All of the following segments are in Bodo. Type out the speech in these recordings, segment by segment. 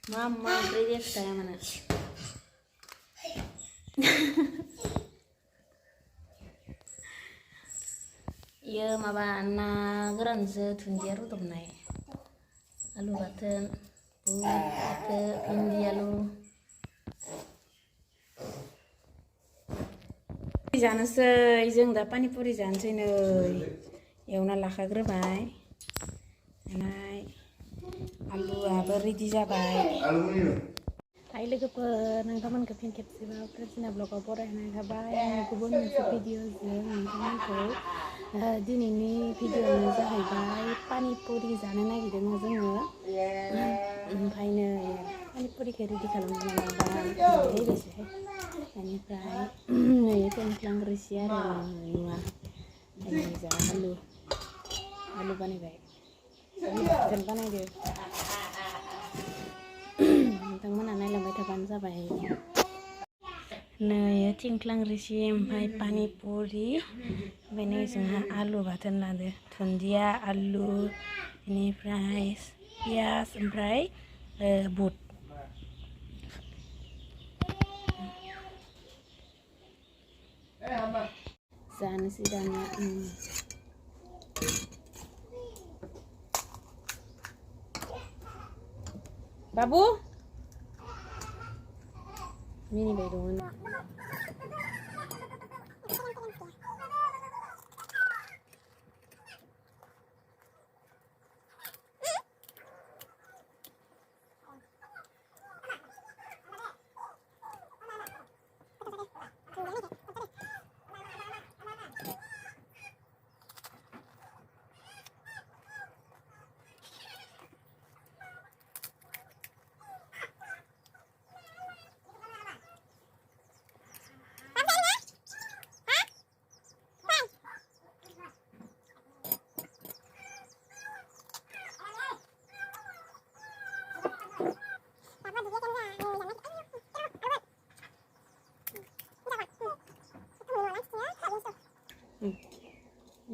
Mama beri saya mana? Iya, maba na geran se tundia rudomnai. Alu baten, bate pindi alu. Janasai जों दा पानिपुरि जानोसै नै एवना लाखाग्रोबाय आलुआबो रेडि जाबाय हाय लोगोफोर नोंथांमोनखौ फिन खेबसेबाव क्रिस्टिना ब्लगाव बरायनाय थाबाय आङो गुबुन मोनसे भिडिअजों नोंथांमोनखौ दिनैनि भिडिअआनो जाहैबाय पानिपुरि जानो नागिरदों जोङो ओमफ्रायनो पानिपुरिखौ रेडि खालामना लाबाय बेसेहाय बेनिफ्राय नै टेंख्लां रोसि आरो नुवा जा आलु बानायबाय जों बानायदो नोंथांमोना नायलांबाय थाबानो जाबाय नै थिंख्लां रोसि ओमफ्राय पानिपुरि ओमफ्राय नै जोंहा आलु बाथोन लादो दुन्दिया आलु बेनिफ्राय पियास ओमफ्राय बुट जानोसै दानिया बाबु मिनिबाय दङ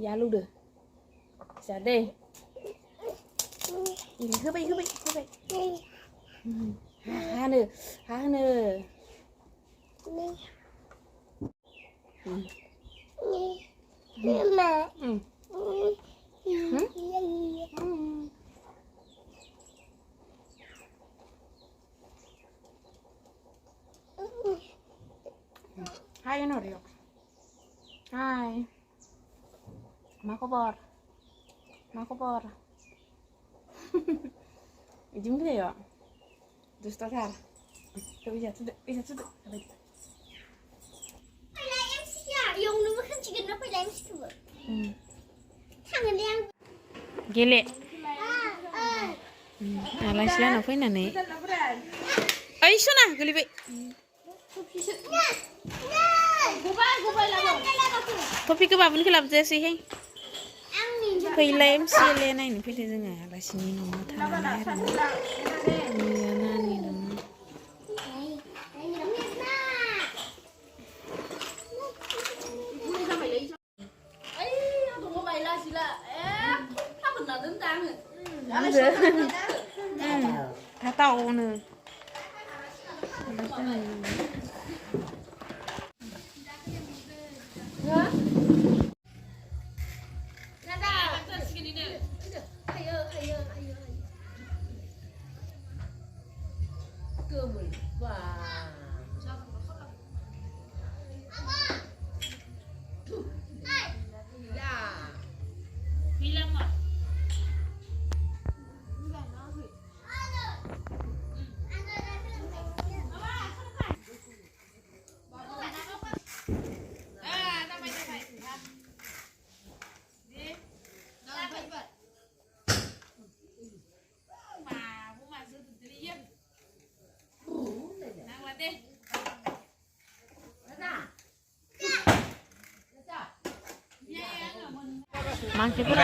Ya lu deh, bisa deh. Ini ke baik. Hane. Hai Norio. Hai. Ma kabar? Ijim gede ya? Terus takar. Bisa tuh. Yang nomor kan juga apa yang sih tuh? Tangan yang. Gile. Alas lah apa ini nih? Ayo sana, geli be. Gubay lah. Kopi ke babun kelap sih heng. Pilihan sih lena ini pilih dengan alas ini nomor tanah tahu nih. मानसिफोरा